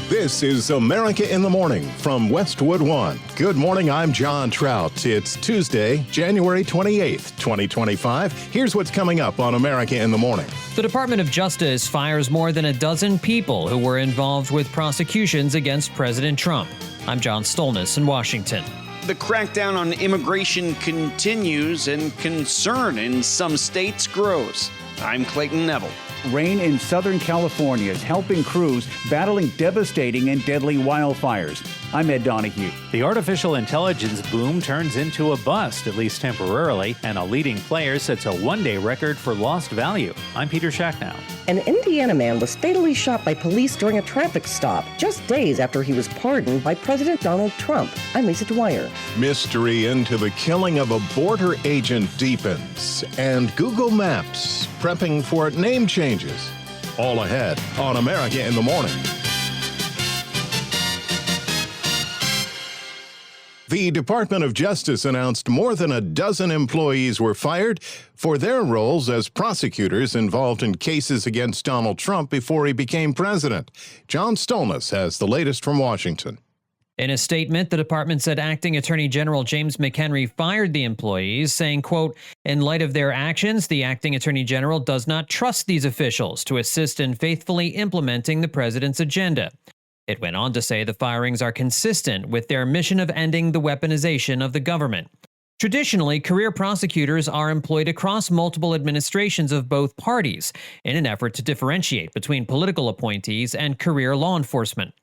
This is America in the Morning from Westwood One. Good morning, I'm John Trout. It's Tuesday, January 28th, 2025. Here's what's coming up on America in the Morning. The Department of Justice fires more than a dozen people who were involved with prosecutions against President Trump. I'm John Stolnis in Washington. The crackdown on immigration continues and concern in some states grows. I'm Clayton Neville. Rain in Southern California is helping crews battling devastating and deadly wildfires. I'm Ed Donahue. The artificial intelligence boom turns into a bust, at least temporarily, and a leading player sets a one-day record for lost value. I'm Peter Schacknow. An Indiana man was fatally shot by police during a traffic stop, just days after he was pardoned by President Donald Trump. I'm Lisa Dwyer. Mystery into the killing of a border agent deepens, and Google Maps prepping for name changes. All ahead on America in the Morning. The Department of Justice announced more than a dozen employees were fired for their roles as prosecutors involved in cases against Donald Trump before he became president. John Stolnis has the latest from Washington. In a statement, the department said Acting Attorney General James McHenry fired the employees, saying, quote, "In light of their actions, the Acting Attorney General does not trust these officials to assist in faithfully implementing the president's agenda." It went on to say the firings are consistent with their mission of ending the weaponization of the government. Traditionally, career prosecutors are employed across multiple administrations of both parties in an effort to differentiate between political appointees and career law enforcement.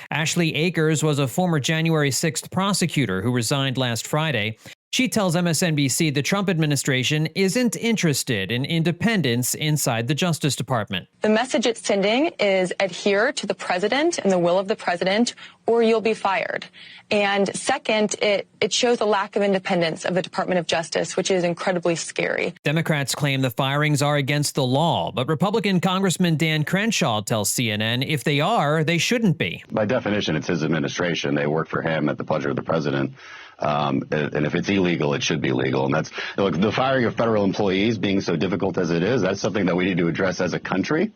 Ashley Akers was a former January 6th prosecutor who resigned last Friday. She tells MSNBC the Trump administration isn't interested in independence inside the Justice Department. The message it's sending is adhere to the president and the will of the president, or you'll be fired. And second, it shows a lack of independence of the Department of Justice, which is incredibly scary. Democrats claim the firings are against the law, but Republican Congressman Dan Crenshaw tells CNN if they are, they shouldn't be. By definition, it's his administration. They work for him at the pleasure of the president. And if it's illegal, it should be legal. And that's, look, the firing of federal employees being so difficult as it is, that's something that we need to address as a country,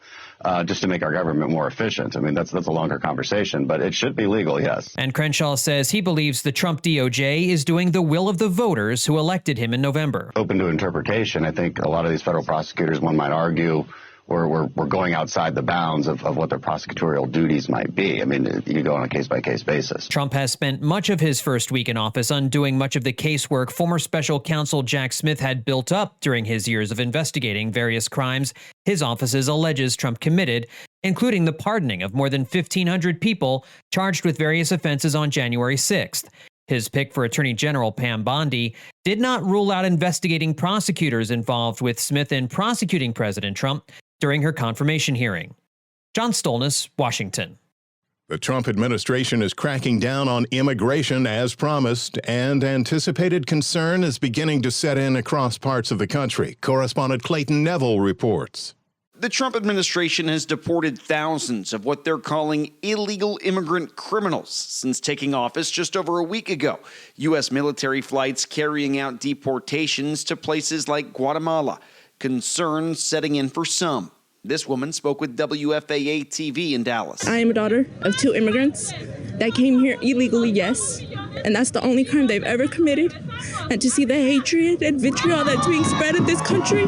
just to make our government more efficient. I mean, that's a longer conversation, but it should be legal, yes. And Crenshaw says he believes the Trump DOJ is doing the will of the voters who elected him in November. Open to interpretation. I think a lot of these federal prosecutors, one might argue, we're going outside the bounds of what their prosecutorial duties might be. I mean, you go on a case-by-case basis. Trump has spent much of his first week in office undoing much of the casework former special counsel Jack Smith had built up during his years of investigating various crimes his office alleges Trump committed, including the pardoning of more than 1,500 people charged with various offenses on January 6th. His pick for Attorney General Pam Bondi did not rule out investigating prosecutors involved with Smith in prosecuting President Trump during her confirmation hearing. John Stolnis, Washington. The Trump administration is cracking down on immigration as promised, and anticipated concern is beginning to set in across parts of the country. Correspondent Clayton Neville reports. The Trump administration has deported thousands of what they're calling illegal immigrant criminals since taking office just over a week ago. U.S. military flights carrying out deportations to places like Guatemala. Concerns setting in for some. This woman spoke with WFAA TV in Dallas. I am a daughter of 2 immigrants that came here illegally, yes, and that's the only crime they've ever committed. And to see the hatred and vitriol that's being spread in this country,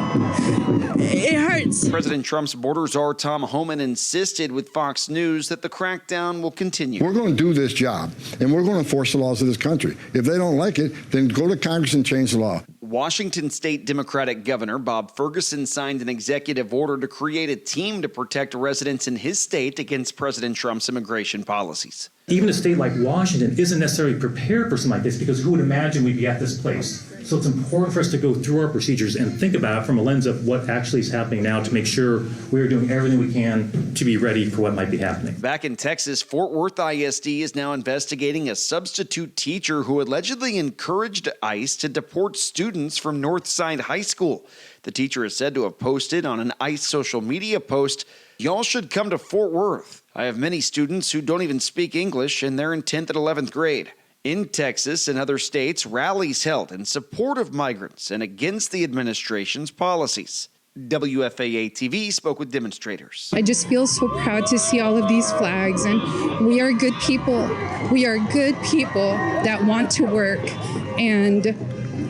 it hurts. President Trump's border czar Tom Homan insisted with Fox News that the crackdown will continue. We're going to do this job, and we're going to enforce the laws of this country. If they don't like it, then go to Congress and change the law. Washington State Democratic Governor Bob Ferguson signed an executive order to create a team to protect residents in his state against President Trump's immigration policies. Even a state like Washington isn't necessarily prepared for something like this, because who would imagine we'd be at this place? So it's important for us to go through our procedures and think about it from a lens of what actually is happening now to make sure we're doing everything we can to be ready for what might be happening. Back in Texas, Fort Worth ISD is now investigating a substitute teacher who allegedly encouraged ICE to deport students from Northside High School. The teacher is said to have posted on an ICE social media post, "Y'all should come to Fort Worth. I have many students who don't even speak English, and they're in 10th and 11th grade." In Texas and other states, rallies held in support of migrants and against the administration's policies. WFAA-TV spoke with demonstrators. I just feel so proud to see all of these flags, and we are good people. We are good people that want to work, and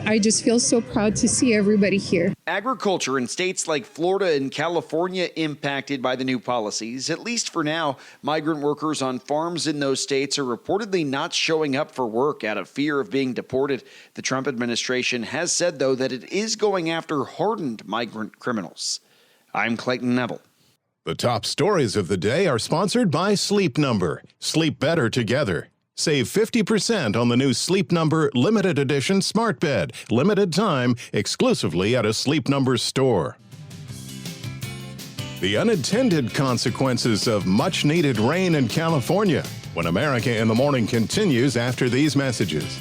I just feel so proud to see everybody here. Agriculture in states like Florida and California impacted by the new policies. At least for now, migrant workers on farms in those states are reportedly not showing up for work out of fear of being deported. The Trump administration has said, though, that it is going after hardened migrant criminals. I'm Clayton Neville. The top stories of the day are sponsored by Sleep Number. Sleep better together. Save 50% on the new Sleep Number limited edition smart bed. Limited time, exclusively at a Sleep Number store. The unintended consequences of much-needed rain in California. When America in the Morning continues after these messages.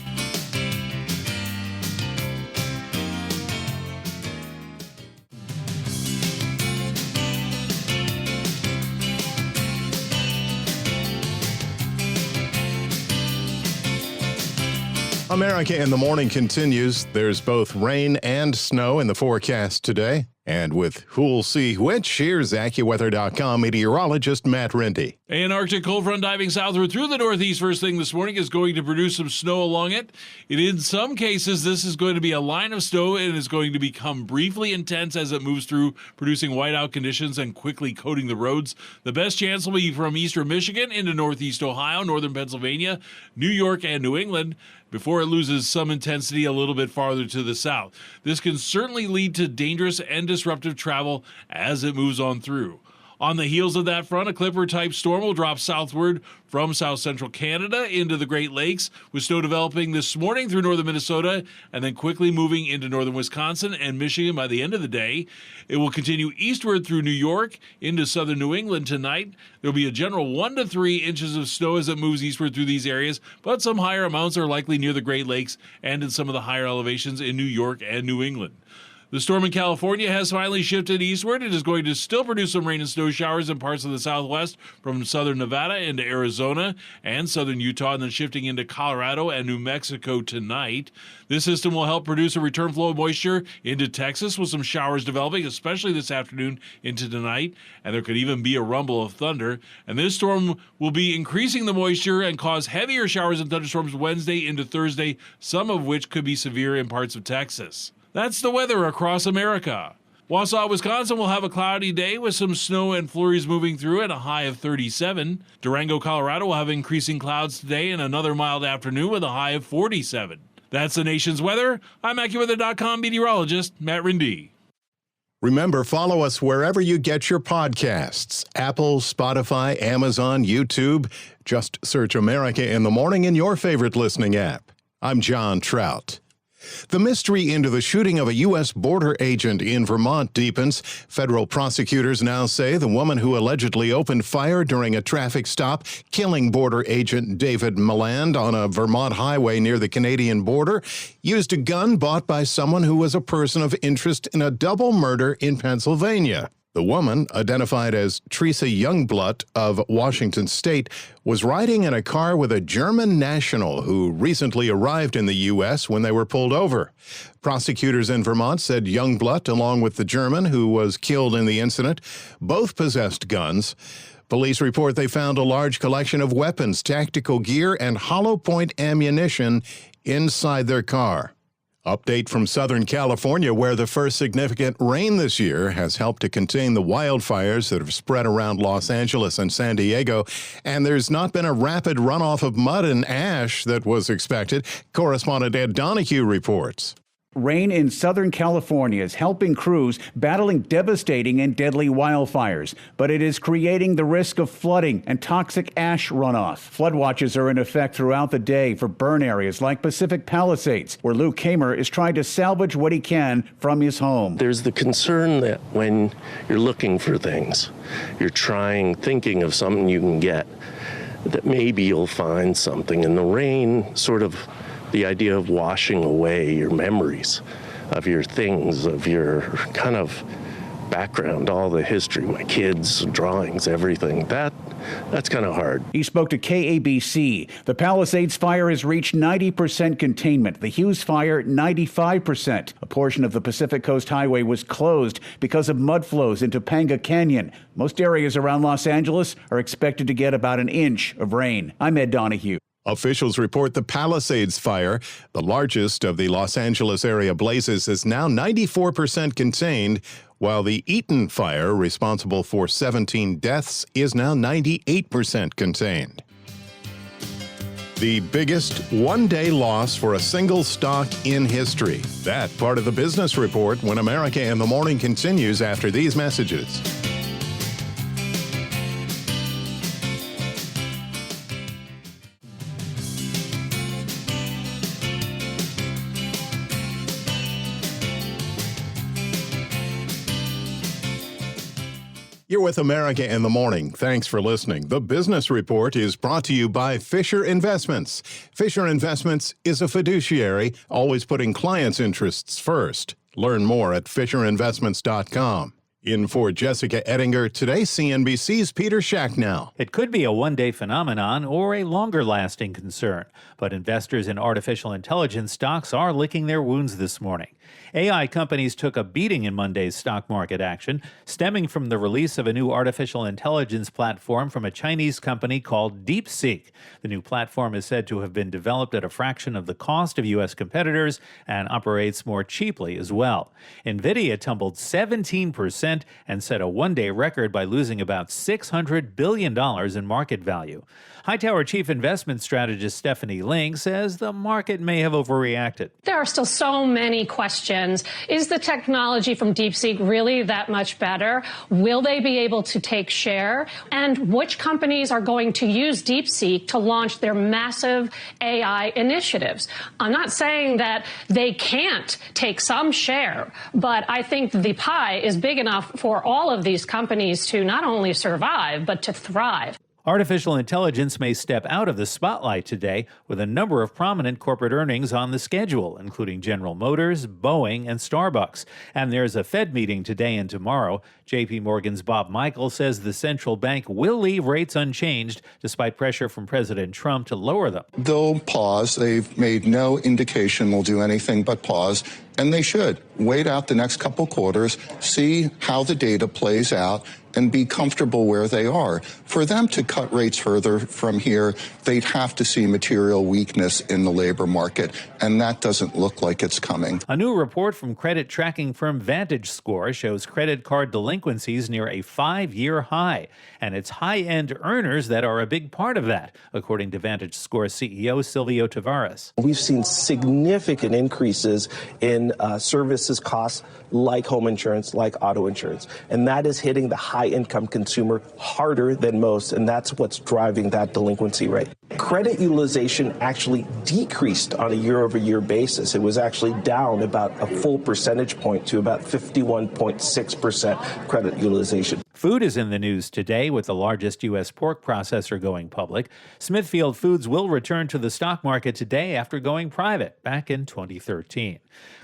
America in the Morning continues. There's both rain and snow in the forecast today. And with who'll see which, here's AccuWeather.com meteorologist Matt Rindy. An Arctic cold front diving southward through the northeast first thing this morning is going to produce some snow along it. And in some cases, this is going to be a line of snow and is going to become briefly intense as it moves through, producing whiteout conditions and quickly coating the roads. The best chance will be from eastern Michigan into northeast Ohio, northern Pennsylvania, New York, and New England, before it loses some intensity a little bit farther to the south. This can certainly lead to dangerous and disruptive travel as it moves on through. On the heels of that front, a Clipper-type storm will drop southward from south-central Canada into the Great Lakes, with snow developing this morning through northern Minnesota and then quickly moving into northern Wisconsin and Michigan by the end of the day. It will continue eastward through New York into southern New England tonight. There will be a general 1 to 3 inches of snow as it moves eastward through these areas, but some higher amounts are likely near the Great Lakes and in some of the higher elevations in New York and New England. The storm in California has finally shifted eastward. It is going to still produce some rain and snow showers in parts of the southwest from southern Nevada into Arizona and southern Utah, and then shifting into Colorado and New Mexico tonight. This system will help produce a return flow of moisture into Texas, with some showers developing, especially this afternoon into tonight, and there could even be a rumble of thunder. And this storm will be increasing the moisture and cause heavier showers and thunderstorms Wednesday into Thursday, some of which could be severe in parts of Texas. That's the weather across America. Wausau, Wisconsin will have a cloudy day with some snow and flurries moving through at a high of 37. Durango, Colorado will have increasing clouds today and another mild afternoon with a high of 47. That's the nation's weather. I'm AccuWeather.com meteorologist Matt Rindy. Remember, follow us wherever you get your podcasts. Apple, Spotify, Amazon, YouTube. Just search America in the Morning in your favorite listening app. I'm John Trout. The mystery into the shooting of a U.S. border agent in Vermont deepens. Federal prosecutors now say the woman who allegedly opened fire during a traffic stop, killing Border Agent David Maland on a Vermont highway near the Canadian border, used a gun bought by someone who was a person of interest in a double murder in Pennsylvania. The woman, identified as Teresa Youngblood of Washington State, was riding in a car with a German national who recently arrived in the U.S. when they were pulled over. Prosecutors in Vermont said Youngblood, along with the German who was killed in the incident, both possessed guns. Police report they found a large collection of weapons, tactical gear, and hollow point ammunition inside their car. Update from Southern California, where the first significant rain this year has helped to contain the wildfires that have spread around Los Angeles and San Diego, and there's not been a rapid runoff of mud and ash that was expected. Correspondent Ed Donahue reports. Rain in Southern California is helping crews battling devastating and deadly wildfires, but it is creating the risk of flooding and toxic ash runoff. Flood watches are in effect throughout the day for burn areas like Pacific Palisades, where Lou Kamer is trying to salvage what he can from his home. There's the concern that when you're looking for things, you're thinking of something you can get, that maybe you'll find something. And the rain sort of the idea of washing away your memories of your things, of your kind of background, all the history, my kids, drawings, everything. That's kind of hard. He spoke to KABC. The Palisades fire has reached 90% containment. The Hughes fire, 95%. A portion of the Pacific Coast Highway was closed because of mud flows into Panga Canyon. Most areas around Los Angeles are expected to get about an inch of rain. I'm Ed Donahue. Officials report the Palisades fire, the largest of the Los Angeles area blazes, is now 94% contained, while the Eaton fire, responsible for 17 deaths, is now 98% contained. The biggest one-day loss for a single stock in history. That part of the business report when America in the Morning continues after these messages. You're with America in the Morning. Thanks for listening. The Business Report is brought to you by Fisher Investments. Fisher Investments is a fiduciary, always putting clients' interests first. Learn more at FisherInvestments.com. In for Jessica Ettinger, today CNBC's Peter Schacknow. It could be a one-day phenomenon or a longer-lasting concern, but investors in artificial intelligence stocks are licking their wounds this morning. AI companies took a beating in Monday's stock market action, stemming from the release of a new artificial intelligence platform from a Chinese company called DeepSeek. The new platform is said to have been developed at a fraction of the cost of U.S. competitors and operates more cheaply as well. NVIDIA tumbled 17% and set a one-day record by losing about $600 billion in market value. Hightower Chief Investment Strategist Stephanie Ling says the market may have overreacted. There are still so many questions. Is the technology from DeepSeek really that much better? Will they be able to take share? And which companies are going to use DeepSeek to launch their massive AI initiatives? I'm not saying that they can't take some share, but I think the pie is big enough for all of these companies to not only survive, but to thrive. Artificial intelligence may step out of the spotlight today with a number of prominent corporate earnings on the schedule, including General Motors, Boeing, and Starbucks. And there's a Fed meeting today and tomorrow. J.P. Morgan's Bob Michael says the central bank will leave rates unchanged despite pressure from President Trump to lower them. They'll pause. They've made no indication they'll do anything but pause. And they should wait out the next couple quarters, see how the data plays out, and be comfortable where they are. For them to cut rates further from here, they'd have to see material weakness in the labor market, and that doesn't look like it's coming. A new report from credit tracking firm VantageScore shows credit card delinquencies near a 5-year high, and it's high-end earners that are a big part of that, according to VantageScore CEO Silvio Tavares. We've seen significant increases in services costs like home insurance, like auto insurance, and that is hitting the high-income consumer harder than most, and that's what's driving that delinquency rate. Credit utilization actually decreased on a year-over-year basis. It was actually down about a full percentage point to about 51.6% credit utilization. Food is in the news today with the largest U.S. pork processor going public. Smithfield Foods will return to the stock market today after going private back in 2013.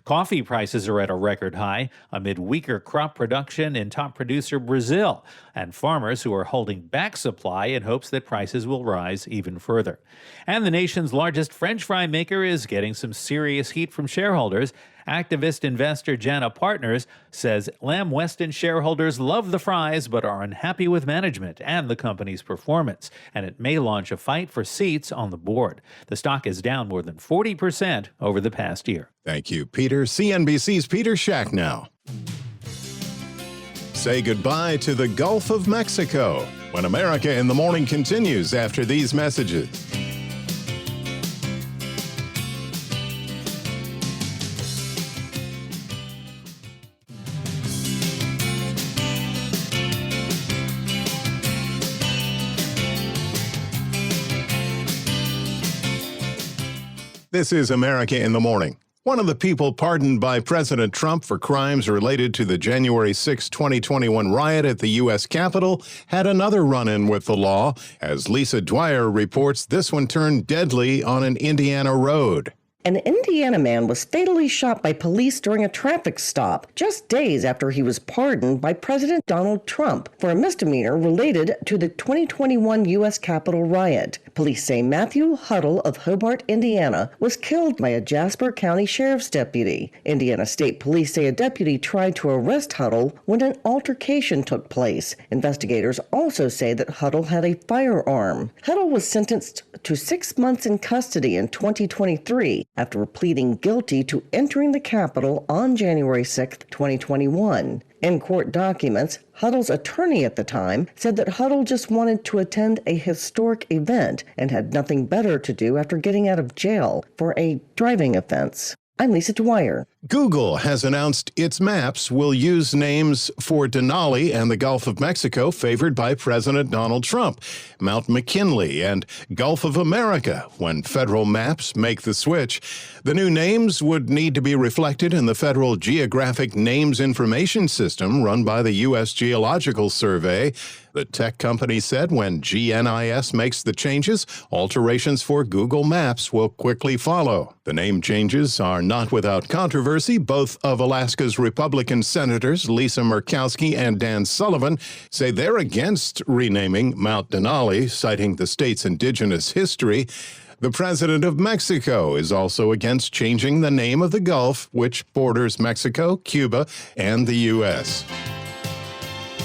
Coffee prices are at a record high amid weaker crop production in top producer Brazil and farmers who are holding back supply in hopes that prices will rise even further. And the nation's largest French fry maker is getting some serious heat from shareholders. Activist investor Jana Partners says Lamb Weston shareholders love the fries but are unhappy with management and the company's performance, and it may launch a fight for seats on the board. The stock is down more than 40% over the past year. Thank you, Peter. CNBC's Peter Schacknow. Say goodbye to the Gulf of Mexico when America in the Morning continues after these messages. This is America in the Morning. One of the people pardoned by President Trump for crimes related to the January 6, 2021 riot at the U.S. Capitol had another run-in with the law. As Lisa Dwyer reports, this one turned deadly on an Indiana road. An Indiana man was fatally shot by police during a traffic stop just days after he was pardoned by President Donald Trump for a misdemeanor related to the 2021 U.S. Capitol riot. Police say Matthew Huddle of Hobart, Indiana, was killed by a Jasper County Sheriff's deputy. Indiana State Police say a deputy tried to arrest Huddle when an altercation took place. Investigators also say that Huddle had a firearm. Huddle was sentenced to 6 months in custody in 2023 after pleading guilty to entering the Capitol on January 6, 2021. In court documents, Huddle's attorney at the time said that Huddle just wanted to attend a historic event and had nothing better to do after getting out of jail for a driving offense. I'm Lisa Dwyer. Google has announced its maps will use names for Denali and the Gulf of Mexico favored by President Donald Trump, Mount McKinley, and Gulf of America when federal maps make the switch. The new names would need to be reflected in the Federal Geographic Names Information System run by the U.S. Geological Survey. The tech company said when GNIS makes the changes, alterations for Google Maps will quickly follow. The name changes are not without controversy. Both of Alaska's Republican senators, Lisa Murkowski and Dan Sullivan, say they're against renaming Mount Denali, citing the state's indigenous history. The president of Mexico is also against changing the name of the Gulf, which borders Mexico, Cuba, and the U.S.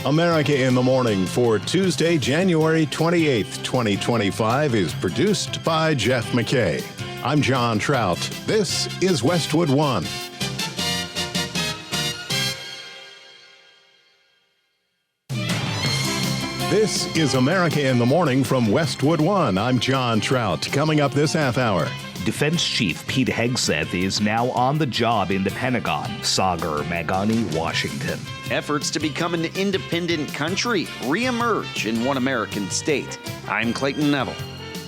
America in the Morning for Tuesday, January 28th, 2025 is produced by Jeff McKay. I'm John Trout. This is Westwood One. This is America in the Morning from Westwood One. I'm John Trout. Coming up this half hour. Defense Chief Pete Hegseth is now on the job in the Pentagon. Sagar Magani, Washington. Efforts to become an independent country reemerge in one American state. I'm Clayton Neville.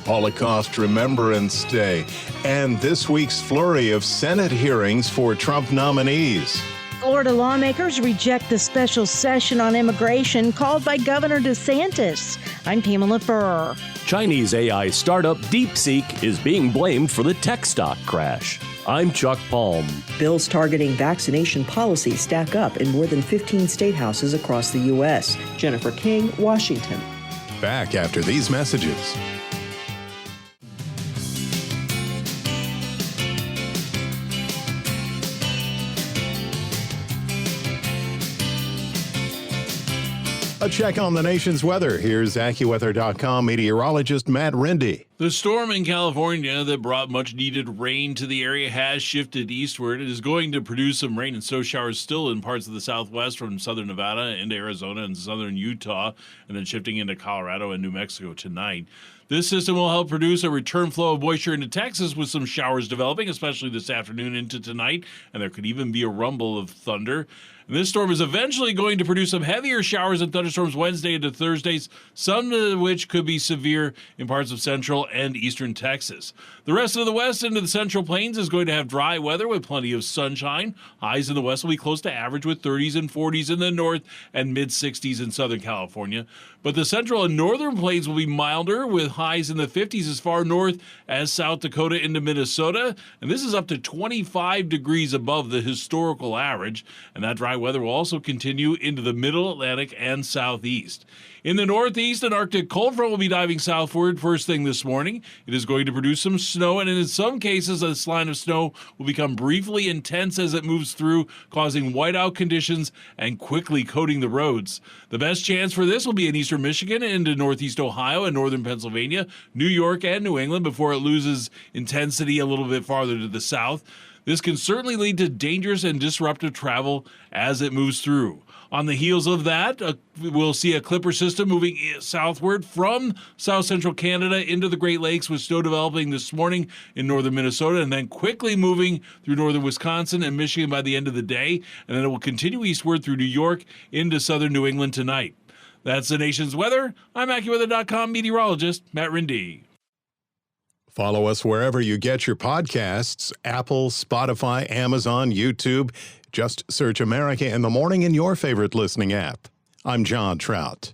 Holocaust Remembrance Day, and this week's flurry of Senate hearings for Trump nominees. Florida lawmakers reject the special session on immigration called by Governor DeSantis. I'm Pamela Furr. Chinese AI startup DeepSeek is being blamed for the tech stock crash. I'm Chuck Palm. Bills targeting vaccination policy stack up in more than 15 state houses across the U.S. Jennifer King, Washington. Back after these messages. A check on the nation's weather. Here's AccuWeather.com meteorologist Matt Rindy. The storm in California that brought much needed rain to the area has shifted eastward. It is going to produce some rain and snow showers still in parts of the southwest from southern Nevada into Arizona and southern Utah, and then shifting into Colorado and New Mexico tonight. This system will help produce a return flow of moisture into Texas with some showers developing, especially this afternoon into tonight, and there could even be a rumble of thunder. And this storm is eventually going to produce some heavier showers and thunderstorms Wednesday into Thursdays, some of which could be severe in parts of central and eastern Texas. The rest of the west into the central plains is going to have dry weather with plenty of sunshine. Highs in the west will be close to average with 30s and 40s in the north and mid-60s in southern California. But the central and northern plains will be milder with highs in the 50s as far north as South Dakota into Minnesota. And this is up to 25 degrees above the historical average. And that dry weather will also continue into the middle Atlantic and southeast. In the northeast, an Arctic cold front will be diving southward first thing this morning. It is going to produce some snow, and in some cases, this line of snow will become briefly intense as it moves through, causing whiteout conditions and quickly coating the roads. The best chance for this will be in eastern Michigan into northeast Ohio and northern Pennsylvania, New York, and New England before it loses intensity a little bit farther to the south. This can certainly lead to dangerous and disruptive travel as it moves through. On the heels of that, we'll see a clipper system moving southward from south central Canada into the Great Lakes with snow developing this morning in northern Minnesota and then quickly moving through northern Wisconsin and Michigan by the end of the day. And then it will continue eastward through New York into southern New England tonight. That's the nation's weather. I'm AccuWeather.com meteorologist Matt Rindy. Follow us wherever you get your podcasts, Apple, Spotify, Amazon, YouTube. Just search America in the Morning in your favorite listening app. I'm John Trout.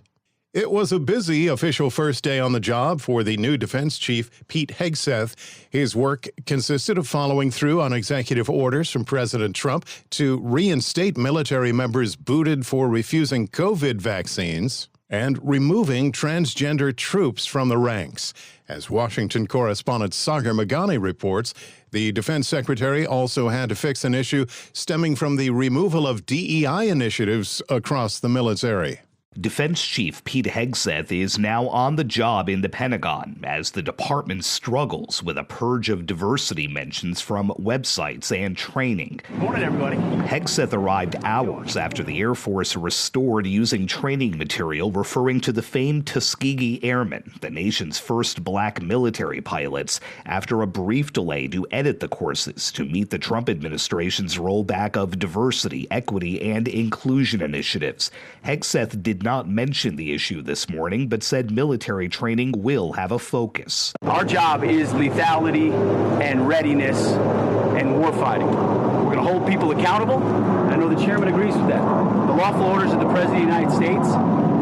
It was a busy official first day on the job for the new defense chief, Pete Hegseth. His work consisted of following through on executive orders from President Trump to reinstate military members booted for refusing COVID vaccines and removing transgender troops from the ranks. As Washington correspondent Sagar Meghani reports, the defense secretary also had to fix an issue stemming from the removal of DEI initiatives across the military. Defense Chief Pete Hegseth is now on the job in the Pentagon as the department struggles with a purge of diversity mentions from websites and training. Good morning, everybody. Hegseth arrived hours after the Air Force restored using training material referring to the famed Tuskegee Airmen, the nation's first black military pilots, after a brief delay to edit the courses to meet the Trump administration's rollback of diversity, equity, and inclusion initiatives. Hegseth did not mention the issue this morning, but said military training will have a focus. Our job is lethality and readiness and warfighting. We're going to hold people accountable. I know the chairman agrees with that. The lawful orders of the President of the United States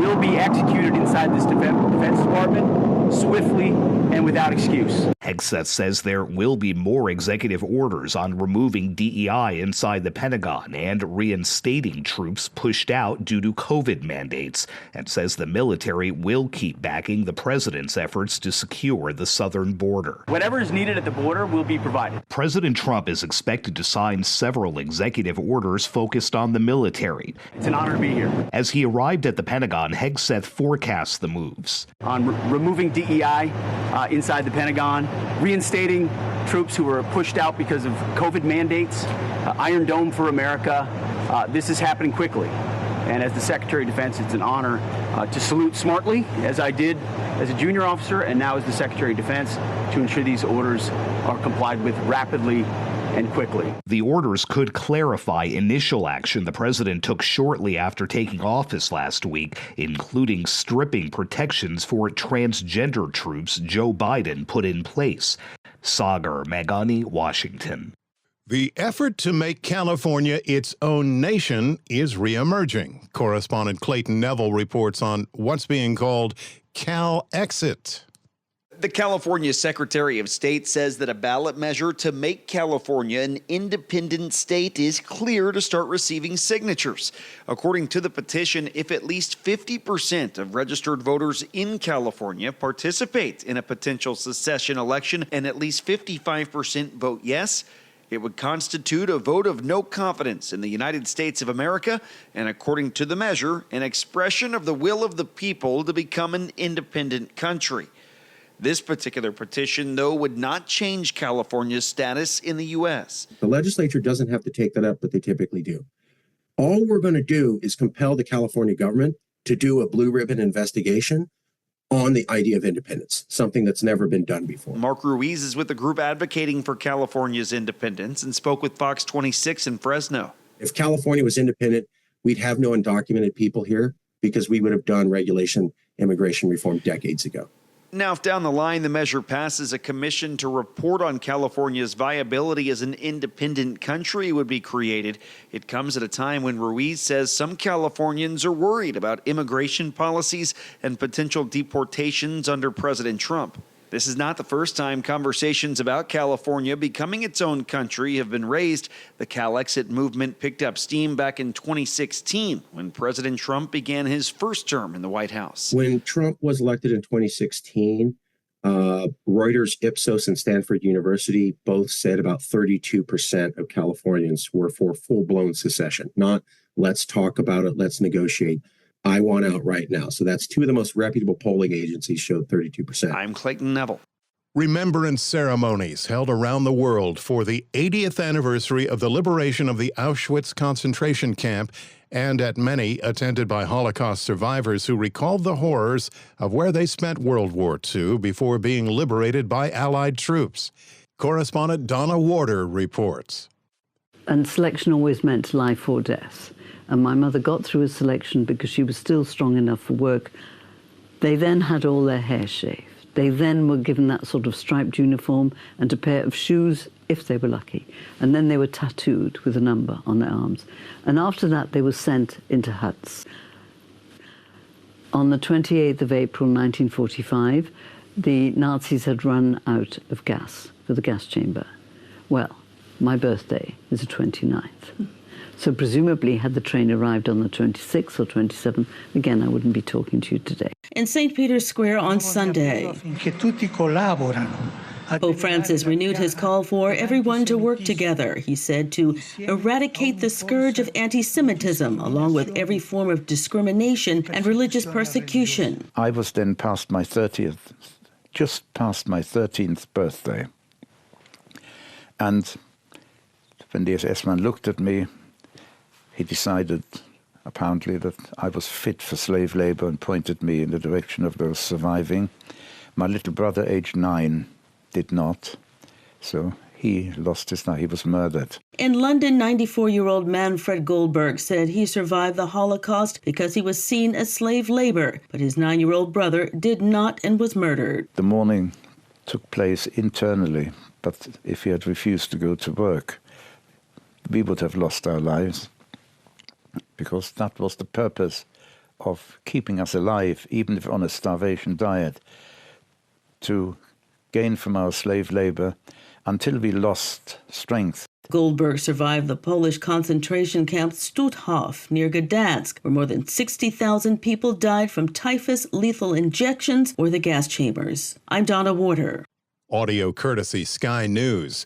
will be executed inside this Defense Department swiftly and without excuse. Hegseth says there will be more executive orders on removing DEI inside the Pentagon and reinstating troops pushed out due to COVID mandates, and says the military will keep backing the president's efforts to secure the southern border. Whatever is needed at the border will be provided. President Trump is expected to sign several executive orders focused on the military. It's an honor to be here. As he arrived at the Pentagon, Hegseth forecasts the moves. On removing DEI inside the Pentagon, reinstating troops who were pushed out because of COVID mandates, Iron Dome for America. This is happening quickly. And as the Secretary of Defense, it's an honor to salute smartly, as I did as a junior officer and now as the Secretary of Defense, to ensure these orders are complied with rapidly and quickly. The orders could clarify initial action the president took shortly after taking office last week, including stripping protections for transgender troops Joe Biden put in place. Sagar Meghani, Washington. The effort to make California its own nation is reemerging. Correspondent Clayton Neville reports on what's being called Cal-Exit. The California Secretary of State says that a ballot measure to make California an independent state is clear to start receiving signatures. According to the petition, if at least 50% of registered voters in California participate in a potential secession election and at least 55% vote yes, it would constitute a vote of no confidence in the United States of America, and according to the measure, an expression of the will of the people to become an independent country. This particular petition, though, would not change California's status in the U.S. The legislature doesn't have to take that up, but they typically do. All we're going to do is compel the California government to do a blue ribbon investigation on the idea of independence, something that's never been done before. Mark Ruiz is with the group advocating for California's independence and spoke with Fox 26 in Fresno. If California was independent, we'd have no undocumented people here because we would have done immigration reform decades ago. Now, if down the line the measure passes, a commission to report on California's viability as an independent country would be created. It comes at a time when Ruiz says some Californians are worried about immigration policies and potential deportations under President Trump. This is not the first time conversations about California becoming its own country have been raised. The Cal-Exit movement picked up steam back in 2016 when President Trump began his first term in the White House. When Trump was elected in 2016, Reuters, Ipsos, and Stanford University both said about 32% of Californians were for full-blown secession, not let's talk about it, let's negotiate. I want out right now. So that's two of the most reputable polling agencies showed 32%. I'm Clayton Neville. Remembrance ceremonies held around the world for the 80th anniversary of the liberation of the Auschwitz concentration camp, and at many attended by Holocaust survivors who recalled the horrors of where they spent World War II before being liberated by Allied troops. Correspondent Donna Warder reports. And selection always meant life or death. And my mother got through a selection because she was still strong enough for work. They then had all their hair shaved. They then were given that sort of striped uniform and a pair of shoes, if they were lucky. And then they were tattooed with a number on their arms. And after that, they were sent into huts. On the 28th of April 1945, the Nazis had run out of gas for the gas chamber. Well, my birthday is the 29th. So presumably, had the train arrived on the 26th or 27th, again, I wouldn't be talking to you today. In St. Peter's Square on Sunday, Pope Francis renewed his call for everyone to work together, he said, to eradicate the scourge of anti-Semitism, along with every form of discrimination and religious persecution. I was then just past my 13th birthday. And when the SS man looked at me, he decided, apparently, that I was fit for slave labor and pointed me in the direction of those surviving. My little brother, aged 9, did not, so he lost his life. He was murdered. In London, 94-year-old Manfred Goldberg said he survived the Holocaust because he was seen as slave labor, but his 9-year-old brother did not and was murdered. The mourning took place internally, but if he had refused to go to work, we would have lost our lives, because that was the purpose of keeping us alive, even if on a starvation diet, to gain from our slave labor until we lost strength. Goldberg survived the Polish concentration camp Stutthof near Gdansk, where more than 60,000 people died from typhus, lethal injections, or the gas chambers. I'm Donna Warder. Audio courtesy Sky News.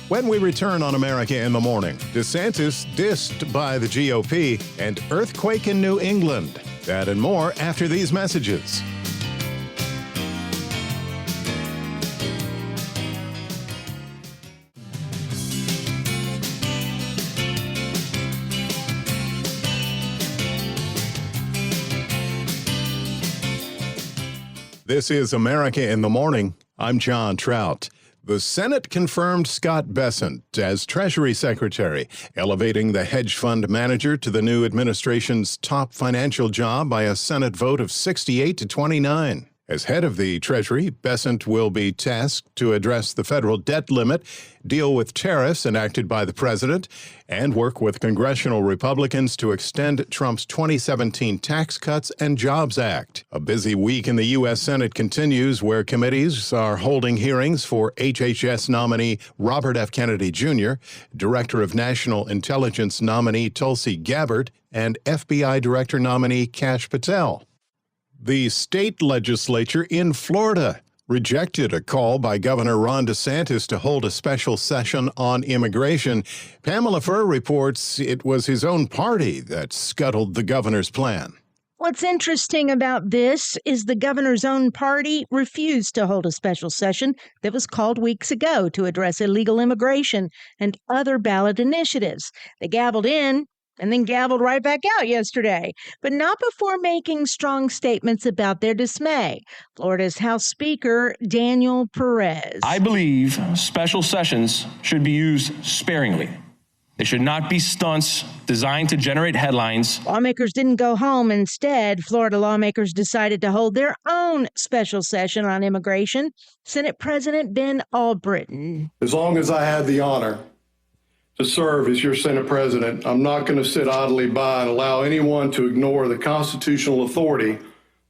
When we return on America in the Morning, DeSantis dissed by the GOP and earthquake in New England. That and more after these messages. This is America in the Morning. I'm John Trout. The Senate confirmed Scott Bessent as Treasury Secretary, elevating the hedge fund manager to the new administration's top financial job by a Senate vote of 68 to 29. As head of the Treasury, Bessent will be tasked to address the federal debt limit, deal with tariffs enacted by the president, and work with congressional Republicans to extend Trump's 2017 Tax Cuts and Jobs Act. A busy week in the U.S. Senate continues, where committees are holding hearings for HHS nominee Robert F. Kennedy Jr., Director of National Intelligence nominee Tulsi Gabbard, and FBI Director nominee Kash Patel. The state legislature in Florida rejected a call by Governor Ron DeSantis to hold a special session on immigration. Pamela Furr reports it was his own party that scuttled the governor's plan. What's interesting about this is the governor's own party refused to hold a special session that was called weeks ago to address illegal immigration and other ballot initiatives. They gavelled in and then gavelled right back out yesterday, but not before making strong statements about their dismay. Florida's House Speaker Daniel Perez. I believe special sessions should be used sparingly. They should not be stunts designed to generate headlines. Lawmakers didn't go home. Instead, Florida lawmakers decided to hold their own special session on immigration. Senate President Ben Albritton. As long as I have the honor to serve as your Senate President, I'm not going to sit idly by and allow anyone to ignore the constitutional authority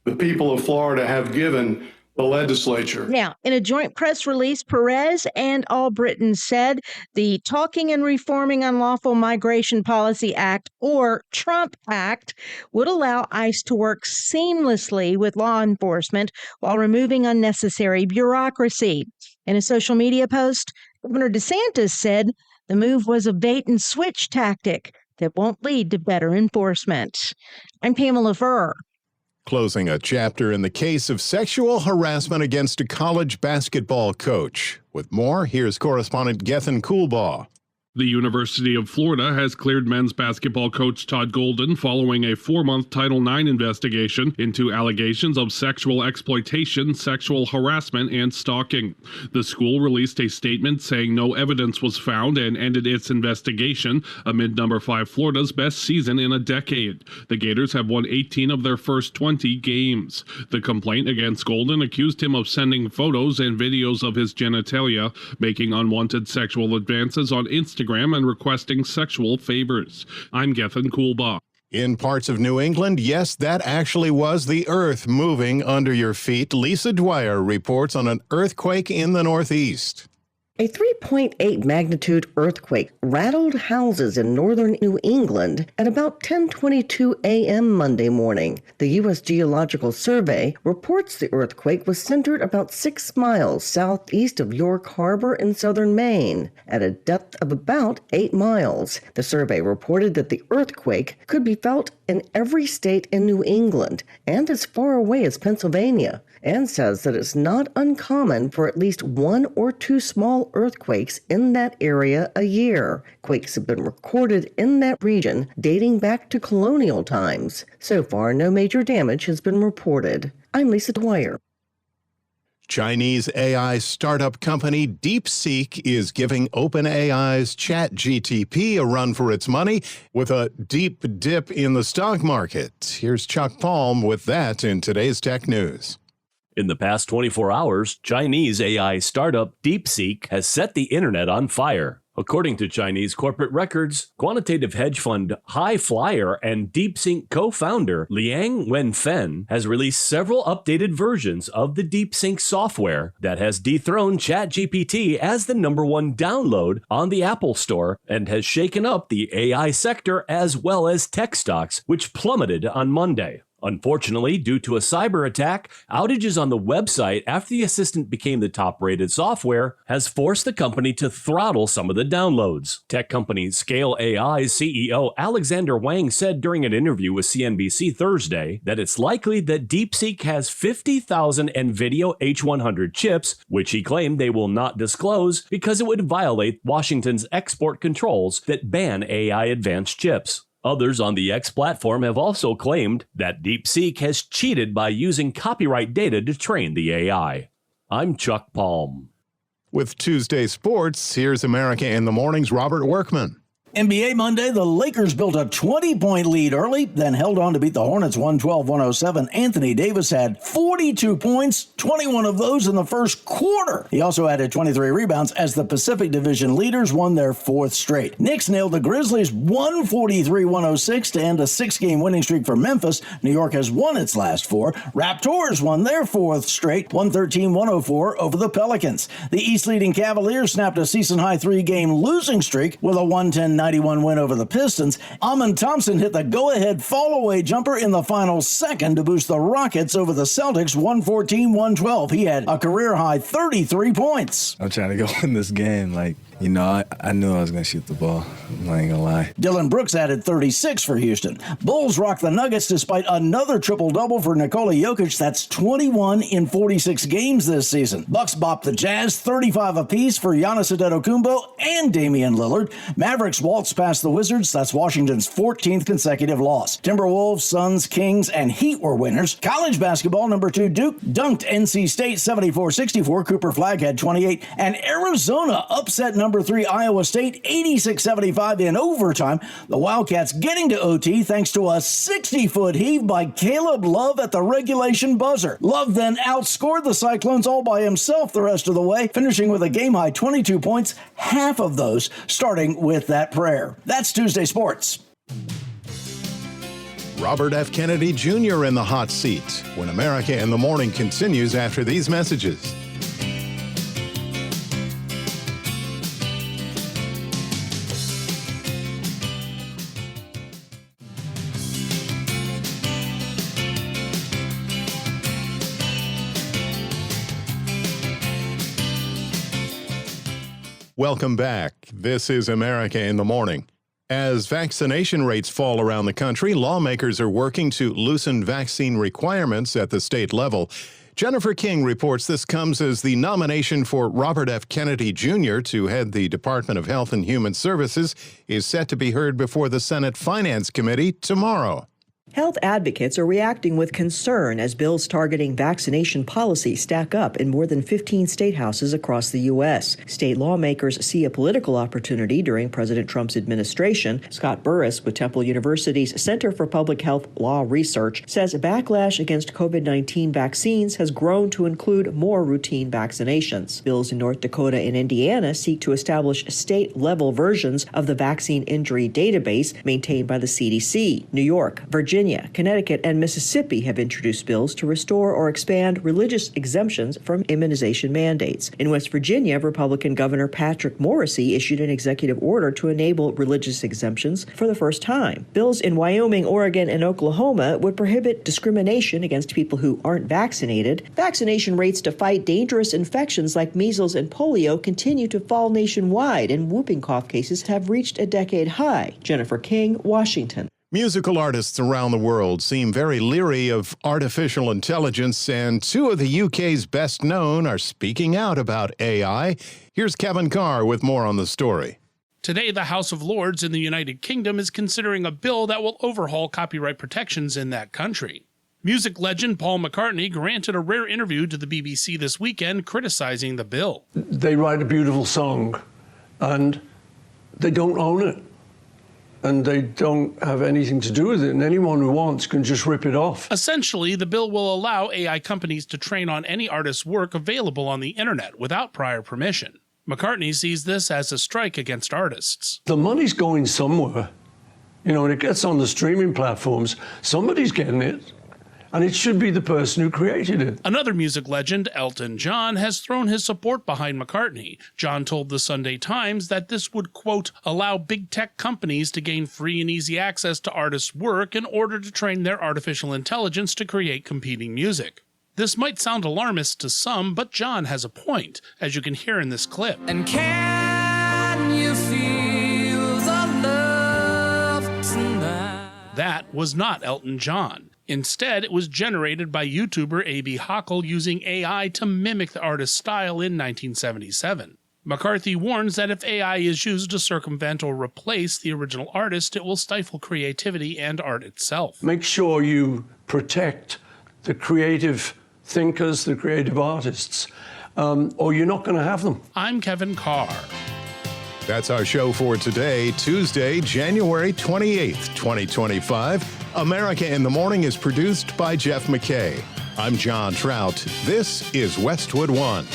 the people of Florida have given the legislature. Now, in a joint press release, Perez and Albritton said the Talking and Reforming Unlawful Migration Policy Act, or Trump Act, would allow ICE to work seamlessly with law enforcement while removing unnecessary bureaucracy. In a social media post, Governor DeSantis said the move was a bait-and-switch tactic that won't lead to better enforcement. I'm Pamela Furr. Closing a chapter in the case of sexual harassment against a college basketball coach. With more, here's correspondent Gethin Coolbaugh. The University of Florida has cleared men's basketball coach Todd Golden following a 4-month Title IX investigation into allegations of sexual exploitation, sexual harassment, and stalking. The school released a statement saying no evidence was found and ended its investigation amid number 5 Florida's best season in a decade. The Gators have won 18 of their first 20 games. The complaint against Golden accused him of sending photos and videos of his genitalia, making unwanted sexual advances on Instagram and requesting sexual favors. I'm Gethin Coolbaugh. In parts of New England, yes, that actually was the earth moving under your feet. Lisa Dwyer reports on an earthquake in the Northeast. A 3.8 magnitude earthquake rattled houses in northern New England at about 10:22 a.m. Monday morning. The U.S. Geological Survey reports the earthquake was centered about 6 miles southeast of York Harbor in southern Maine, at a depth of about 8 miles. The survey reported that the earthquake could be felt in every state in New England and as far away as Pennsylvania, and says that it's not uncommon for at least 1 or 2 small earthquakes in that area a year. Quakes have been recorded in that region dating back to colonial times. So far, no major damage has been reported. I'm Lisa Dwyer. Chinese AI startup company DeepSeek is giving OpenAI's ChatGPT a run for its money with a deep dip in the stock market. Here's Chuck Palm with that in today's Tech News. In the past 24 hours, Chinese AI startup DeepSeek has set the internet on fire. According to Chinese corporate records, quantitative hedge fund High Flyer and DeepSeek co-founder Liang Wenfen has released several updated versions of the DeepSeek software that has dethroned ChatGPT as the #1 download on the Apple Store and has shaken up the AI sector as well as tech stocks, which plummeted on Monday. Unfortunately, due to a cyber attack, outages on the website after the assistant became the top-rated software has forced the company to throttle some of the downloads. Tech company Scale AI's CEO Alexander Wang said during an interview with CNBC Thursday that it's likely that DeepSeek has 50,000 NVIDIA H100 chips, which he claimed they will not disclose because it would violate Washington's export controls that ban AI advanced chips. Others on the X platform have also claimed that DeepSeek has cheated by using copyright data to train the AI. I'm Chuck Palm. With Tuesday Sports, here's America in the Morning's Robert Workman. NBA Monday, the Lakers built a 20-point lead early, then held on to beat the Hornets 112-107. Anthony Davis had 42 points, 21 of those in the first quarter. He also added 23 rebounds as the Pacific Division leaders won their 4th straight. Knicks nailed the Grizzlies 143-106 to end a 6-game winning streak for Memphis. New York has won its last 4. Raptors won their 4th straight, 113-104 over the Pelicans. The East-leading Cavaliers snapped a season-high 3-game losing streak with a 110-91 win over the Pistons. Amon Thompson hit the go-ahead fall-away jumper in the final second to boost the Rockets over the Celtics 114-112. He had a career-high 33 points. I'm trying to go win this game. I knew I was going to shoot the ball. I'm not going to lie. Dillon Brooks added 36 for Houston. Bulls rocked the Nuggets despite another triple-double for Nikola Jokic. That's 21 in 46 games this season. Bucks bopped the Jazz 35 apiece for Giannis Antetokounmpo and Damian Lillard. Mavericks waltzed past the Wizards. That's Washington's 14th consecutive loss. Timberwolves, Suns, Kings, and Heat were winners. College basketball, #2 Duke dunked NC State 74-64. Cooper Flagg had 28. And Arizona upset #3 Iowa State 86-75 in overtime. The Wildcats getting to OT thanks to a 60-foot heave by Caleb Love at the regulation buzzer. Love then outscored the Cyclones all by himself the rest of the way, finishing with a game-high 22 points, half of those starting with that prayer. That's Tuesday Sports. Robert F. Kennedy Jr. in the hot seat when America in the Morning continues after these messages. Welcome back. This is America in the Morning. As vaccination rates fall around the country, lawmakers are working to loosen vaccine requirements at the state level. Jennifer King reports this comes as the nomination for Robert F. Kennedy Jr. to head the Department of Health and Human Services is set to be heard before the Senate Finance Committee tomorrow. Health advocates are reacting with concern as bills targeting vaccination policy stack up in more than 15 state houses across the U.S. State lawmakers see a political opportunity during President Trump's administration. Scott Burris with Temple University's Center for Public Health Law Research says a backlash against COVID-19 vaccines has grown to include more routine vaccinations. Bills in North Dakota and Indiana seek to establish state-level versions of the vaccine injury database maintained by the CDC. New York, Virginia, Connecticut, and Mississippi have introduced bills to restore or expand religious exemptions from immunization mandates. In West Virginia, Republican Governor Patrick Morrisey issued an executive order to enable religious exemptions for the first time. Bills in Wyoming, Oregon, and Oklahoma would prohibit discrimination against people who aren't vaccinated. Vaccination rates to fight dangerous infections like measles and polio continue to fall nationwide, and whooping cough cases have reached a decade high. Jennifer King, Washington. Musical artists around the world seem very leery of artificial intelligence, and two of the UK's best known are speaking out about AI. Here's Kevin Carr with more on the story. Today, the House of Lords in the United Kingdom is considering a bill that will overhaul copyright protections in that country. Music legend Paul McCartney granted a rare interview to the BBC this weekend criticizing the bill. They write a beautiful song, and they don't own it. And they don't have anything to do with it, and anyone who wants can just rip it off. Essentially, the bill will allow AI companies to train on any artist's work available on the internet without prior permission. McCartney sees this as a strike against artists. The money's going somewhere. You know, when it gets on the streaming platforms, somebody's getting it. And it should be the person who created it. Another music legend, Elton John, has thrown his support behind McCartney. John told the Sunday Times that this would, quote, allow big tech companies to gain free and easy access to artists' work in order to train their artificial intelligence to create competing music. This might sound alarmist to some, but John has a point, as you can hear in this clip. And can you feel the love tonight? That was not Elton John. Instead, it was generated by YouTuber A.B. Hockle using AI to mimic the artist's style in 1977. McCarthy warns that if AI is used to circumvent or replace the original artist, it will stifle creativity and art itself. Make sure you protect the creative thinkers, the creative artists, or you're not going to have them. I'm Kevin Carr. That's our show for today, Tuesday, January 28th, 2025. America in the Morning is produced by Jeff McKay. I'm John Trout. This is Westwood One.